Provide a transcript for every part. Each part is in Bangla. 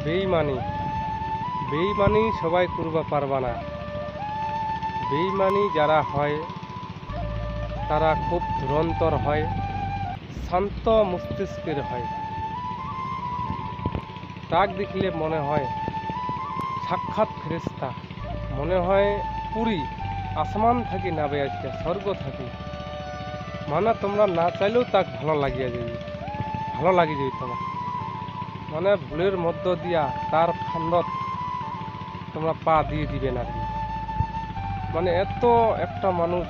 বেইমানি বেইমানি সবাই করবা পারবা না। বেইমানি যারা হয় তারা খুব ধুরন্তর হয়, শান্ত মস্তিষ্কের হয়। তাক দেখলে মনে হয় সাক্ষাৎ ফেরেশতা, মনে হয় পুরী আসমান থাকি নাবে আজকে স্বর্গ থাকি। মানে তোমরা না চাইলেও তাক ভালো লাগিয়ে যাবে, ভালো লাগি যাবে তোমার। মানে ভুলের মধ্য দিয়া তার ফান্দত তোমরা পা দিয়ে দিবে না। মানে এত একটা মানুষ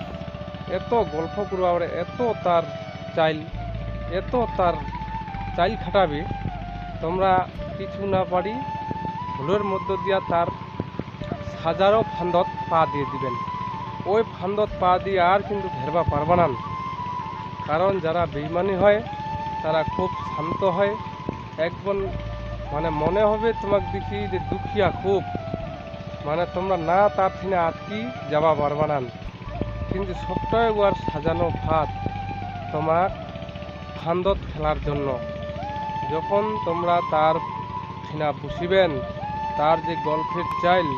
এত গল্প করবে, আবার এত তার চাইল খাটাবে, তোমরা কিছু না পারি ভুলের মধ্য দিয়া তার হাজারো ফান্দত পা দিয়ে দিবেন। ওই ফান্দত পা দিয়ে আর কিন্তু ঘেরবা পারবা না। কারণ যারা বেইমানি হয় তারা খুব শান্ত হয়। একদম মানে মনে হবে তোমাকে দেখি যে দুঃখিয়া খুব, মানে তোমরা না তার থেকে আটকি যাবা পারবা না। কিন্তু সবটাই ওর সাজানো ফাঁদ তোমার ফান্দত খেলার জন্য। যখন তোমরা তার ঠিনা বুঝিবেন, তার যে গল্পের চাইল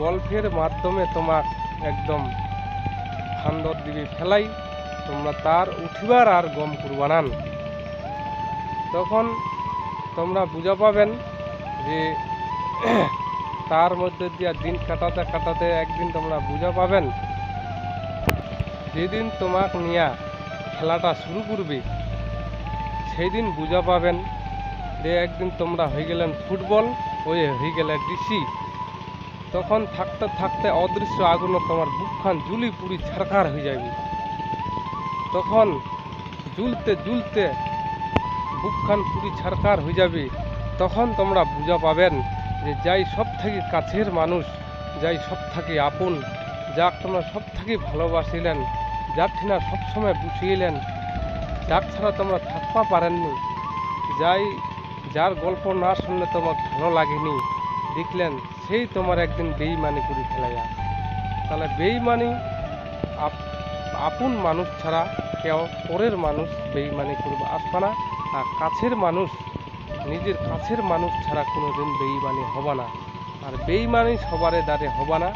গল্পের মাধ্যমে তোমার একদম ফান্দত দিবে ফেলাই, তোমরা তার উঠিবার আর গম করবা না। তখন তোমরা বুঝা পাবেন যে তার মধ্যে দিয়া দিন কাটাতে কাটাতে একদিন তোমরা বুঝা পাবেন, যেদিন তোমাকে নিয়ে খেলাটা শুরু করবে সেই দিন বুঝা পাবেন যে একদিন তোমরা হয়ে গেলেন ফুটবল, ওই হয়ে গেলে ডিসি। তখন থাকতে থাকতে অদৃশ্য আগুন তোমার বুকখান জুলি পুরি ছারখার হয়ে যাবে। তখন জ্বলতে জ্বলতে বুকখান পুরি ছারখার হয়ে যাবে। তখন তোমরা বুঝা পাবেন যে যাই সব থেকে কাছের মানুষ, যাই সব থেকে আপন, যাক তোমরা সব থেকে ভালোবাসিলেন, যার ঠিনা সবসময় বুঝিয়েলেন, যার ছাড়া তোমরা থাকবা পারেননি, যার গল্প না শুনলে তোমার ভালো লাগেনি, দেখলেন সেই তোমার একদিন বেইমানি করে ফেলাইয়া। তাহলে বেইমানি আপন মানুষ ছাড়া কেউ পরের মানুষ বেইমানি করবে আসবে না। আর কাছের মানুষ, নিজের কাছের মানুষ ছাড়া কোনোদিন বেইমানি হবে না। আর বেইমানি সবারে দ্বারে হবে না।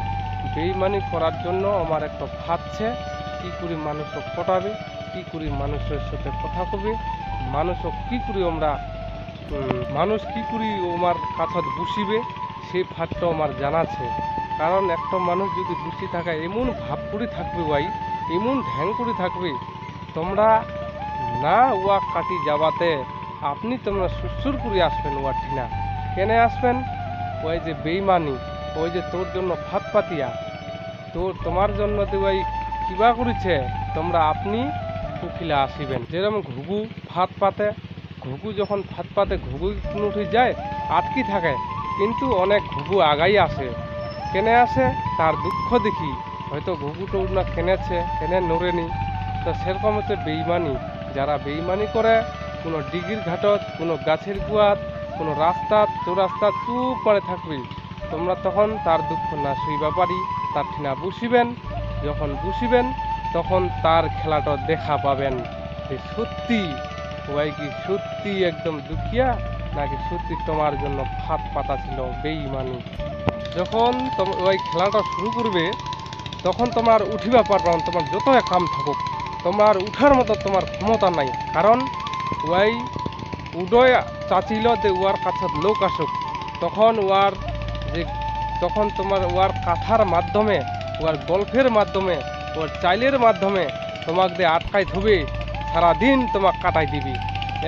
বেইমানি করার জন্য আমার একটা ভাবছে কী করে মানুষও পটাবে, কী করে মানুষের সাথে কথা কবে, মানুষও কী করে মানুষ কী করে আমার কাছত বসিবে, সেই ফাঁদটাও আমার জানা আছে। কারণ একটা মানুষ যদি বসে থাকা এমন ভাব করে থাকবে, এমন ঢ্যাং করে থাকবে, তোমরা না ওয়া কাটি যাবাতে আপনি তোমরা সুসুর করে আসবেন। ওয়া ঠিনা কেন আসবেন? ওই যে বেইমানি, ওই যে তোর জন্য ফাঁদ পাতিয়া, তোমার জন্য তো ওই কিবা করেছে, তোমরা আপনি উখিলা আসিবেন। যেরকম ঘুঘু ফাঁদ পাতে, ঘুঘু যখন ফাঁদ পাতে ঘুঘু উঠে যায় আটকি থাকে, কিন্তু অনেক ঘুঘু আগাই আসে। কেনে আসে? তার দুঃখ দেখি, হয়তো ঘুঘুটো না কেনেছে, কেনে নড়েনি। তো সেরকম হচ্ছে বেইমানি। যারা বেইমানি করে কোনো ডিগির ঘাটত, কোনো গাছের গুয়াত, কোনো চৌরাস্তা চুপ করে থাকবে, তোমরা তখন তার দুঃখ না সইবা পারি তার ঠিনা বুঝিবেন। যখন বুঝিবেন তখন তার খেলাটা দেখা পাবেন যে সত্যি ওই কি সত্যি একদম দুঃখিয়া, নাকি সত্যি তোমার জন্য ফাঁদ পাতা ছিল বেইমানি। যখন ওই খেলাটা শুরু করবে তখন তোমার উঠিবা পারবা না। তোমার যত কাম থাকুক, তোমার উঠার মতো তোমার ক্ষমতা নাই। কারণ ওই উদয় চাচিল যে ওয়ার কাছে লোক আসুক, তখন তোমার ওয়ার কাথার মাধ্যমে, ওয়ার গল্পের মাধ্যমে, ওর চাইলের মাধ্যমে তোমাকে দিয়ে আটকাই ধুবে, সারাদিন তোমাকে কাটাই দিবি।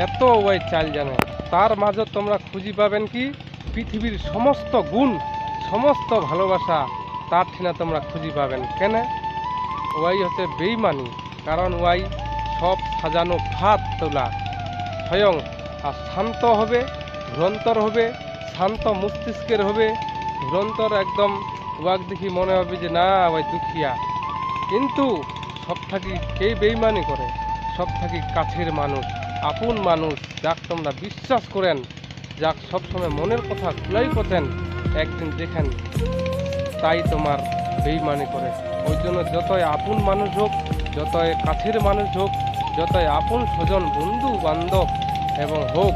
এত ওই চাইল জানে। তার মাঝে তোমরা খুঁজি পাবেন কি পৃথিবীর সমস্ত গুণ, সমস্ত ভালোবাসা তার ঠিনা তোমরা খুঁজি পাবেন। কেন? ওই হচ্ছে বেইমানি। কারণ ওই সব সাজানো ফাঁদ তোলা স্বয়ং। আর শান্ত হবে, ধুরন্তর হবে, শান্ত মস্তিষ্কের হবে, ধুরন্তর একদম। ওয়াক দেখি মনে হবে যে না ওই দুঃখিয়া। কিন্তু সব থাকি কে বেইমানি করে? সব থাকি কাছের মানুষ, আপন মানুষ, যাক তোমরা বিশ্বাস করেন, যাক সবসময় মনের কথা খুলাই করতেন, একদিন দেখেন তাই তোমার বেইমানি করে। ওই জন্য যতই আপন মানুষ হোক, যতই কাছের মানুষ হোক, যতই আপন স্বজন বন্ধু বান্ধব এবং হোক,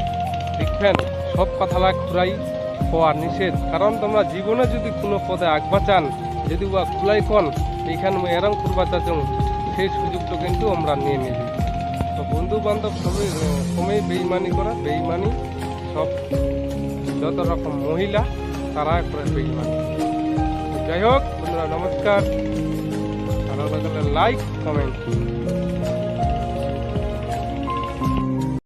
দেখবেন সব কথালা খুরাই হওয়া নিষেধ, কারণ তোমরা জীবনে যদি কোনো পদে আগবা চান, যদি বা খুলাই কন এইখান এরম করবা চাচ্ছ, সেই সুযোগটা কিন্তু আমরা নিয়ে নিবি। তো বন্ধু বান্ধব সবই কমেই বেইমানি করা, বেইমানি সব যত রকম মহিলা তারা করে বেইমানি। যাই হোক বন্ধুরা, নমস্কার। ভালো লাগলে লাইক কমেন্ট।